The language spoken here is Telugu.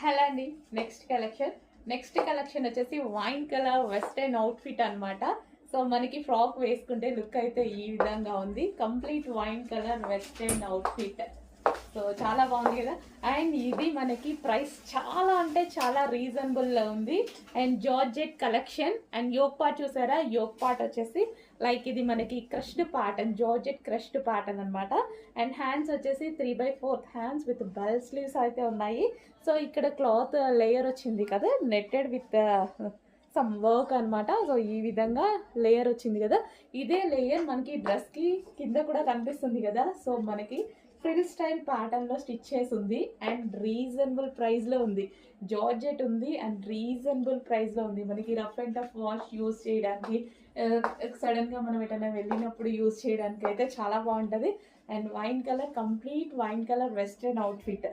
హలో అండి. నెక్స్ట్ కలెక్షన్ వచ్చేసి వైన్ కలర్ వెస్టర్న్ అవుట్ఫిట్ అన్నమాట. సో మనకి ఫ్రాక్ వేసుకుంటే లుక్ అయితే ఈ విధంగా ఉంది. Complete wine colour western outfit. So చాలా బాగుంది కదా. అండ్ ఇది మనకి ప్రైస్ చాలా అంటే చాలా రీజనబుల్లో ఉంది. And georgette collection. And yoke part చూసారా, యోక్ పార్ట్ వచ్చేసి లైక్ ఇది మనకి crushed pattern, georgette crushed pattern అనమాట. అండ్ హ్యాండ్స్ వచ్చేసి 3/4 హ్యాండ్స్ విత్ బెల్ స్లీవ్స్ అయితే ఉన్నాయి. సో ఇక్కడ క్లాత్ లేయర్ వచ్చింది కదా, నెట్టెడ్ విత్ సమ్ వర్క్ అనమాట. సో ఈ విధంగా లేయర్ వచ్చింది కదా, ఇదే లేయర్ మనకి డ్రెస్కి కింద కూడా కనిపిస్తుంది కదా. సో మనకి ఫ్రిల్ స్టైల్ ప్యాటర్న్లో స్టిచ్ చేసి ఉంది అండ్ రీజనబుల్ ప్రైస్లో ఉంది. జార్జెట్ ఉంది అండ్ రీజనబుల్ ప్రైస్లో ఉంది. మనకి rough and tough wash use చేయడానికి, సడన్గా మనం ఎటైనా వెళ్ళినప్పుడు యూస్ చేయడానికి అయితే చాలా బాగుంటుంది. And wine colour, complete wine colour western outfit.